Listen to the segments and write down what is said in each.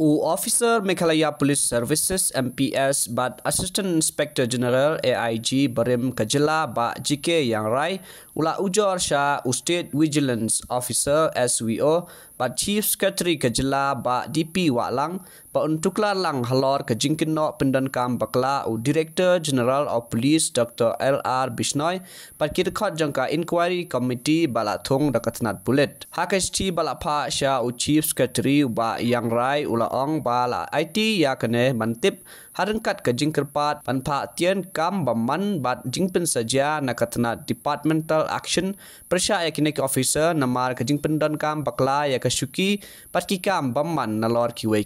Officer Meghalaya Police Services MPS but Assistant Inspector General AIG Barim Kajela ba JK Yang Rai ula ujor Sha State Vigilance Officer SVO but Chief Secretary Kajela ba DP Walang ba untukla lang halor ke jingkino pendankam bakla Director General of Police Dr. LR Bisnoy but kirkot jangka Inquiry Committee bala thong dakatnat bullet HKST bala pha Sha Chief Secretary ba Yang Rai ula ong bala IT ya kene mantip harengkat ke jingkerpat panpa tian kam baman bat jingpen saja nakatna departmental action persya ya kene officer namar ke jingpen don kam bakla ya kesuki pat ki kam baman nalor kiwe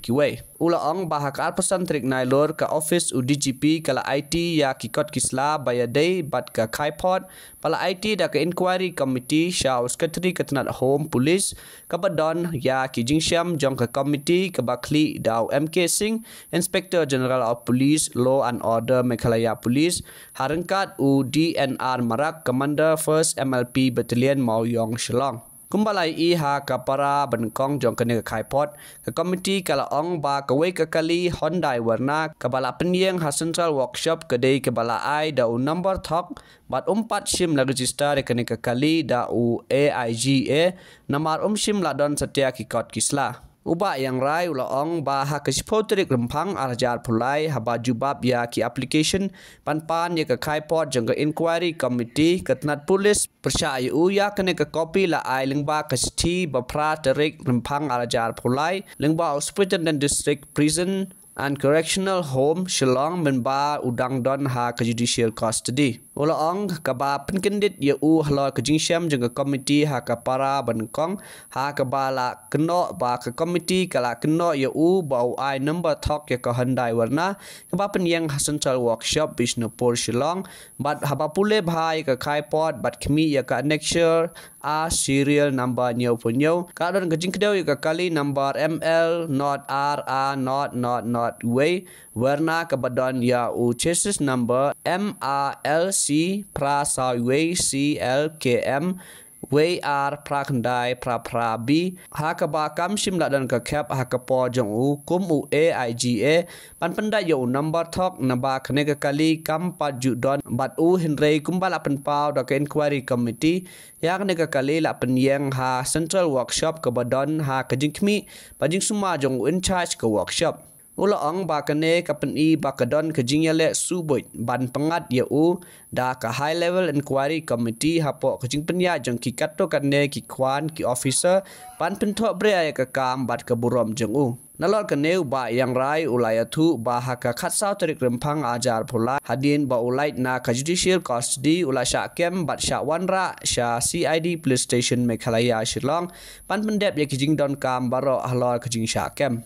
ula ong bahak alpasan trik nailor ke office UDGP kala IT ya kikot kisla bayadai bat ke kaipot pala IT da ke inquiry committee sha secretary katnat home police kabadon ya ki jingsyam jong ke committee ke bakli daw MK Singh Inspector General of Police Law and Order Meghalaya Police harengkat DNR Marak Commander 1st MLP Battalion Mau Yong Shillong kumbalai iha kapara benkong jong kene kaipot ke komiti kala ong ba kawe kekali Hyundai warna kabala penyeng ha central workshop kedai kabala ai da number thok bat umpat sim la register kene kekali da AIGA namar sim la don setia kikot kisla Uba yang rai ula ong ba ha kesipotrik rempang arjar pulai ha bajubab ya ki application pan ya ke kaipot jang ke inquiry committee ketnat polis persya ya kene ke copy la ai lengba kesti bapra terik rempang arjar pulai lengba Superintendent District Prison and Correctional Home Shillong menba udang don ha ke judicial custody ula ong ka ba penkendit ya halor ke jingsyam jang ke committee ha ka para benkong ha ka bala keno ba ke committee kala keno ya bau ai number thok ya ke Hyundai warna ka ba penyeng central workshop Bishnupur Shillong bat ha ba pule bhai ke kaipot bat khmi ya ka annexure a serial number nyo punyo ka don ke jingkdeu ya ka kali number ML not RA not way warna kabadon ya chassis number MRLC Prasaway CLKM WR Prakandai Praprabi hakaba kam shimla dan ka kap hakapo jong kum AIGA pan panda yo number thok naba khne ka kali kam pat ju don bat hinrei kumbala pan pau da inquiry committee ya khne ka kali la pan yang ha central workshop ka badon ha ka jingkmi pajing suma jong in charge ka workshop Ula ong ba kene kapeni ba kadon ke jingyale suboy ban pengat ya da ka high level inquiry committee hapo ke jingpenya jong ki katto kane ki kwan ki officer pan pento bre ya ka kam bat ke burom jong nalor kene ba yang rai ulaya thu ba ha ka khatsau tarik rempang ajar pula hadin ba ulait na ka judicial custody ula sha kem bat sha wanra sha CID police station Meghalaya Shillong pan pendep ya ki jing don kam baro halor ke jing sha kem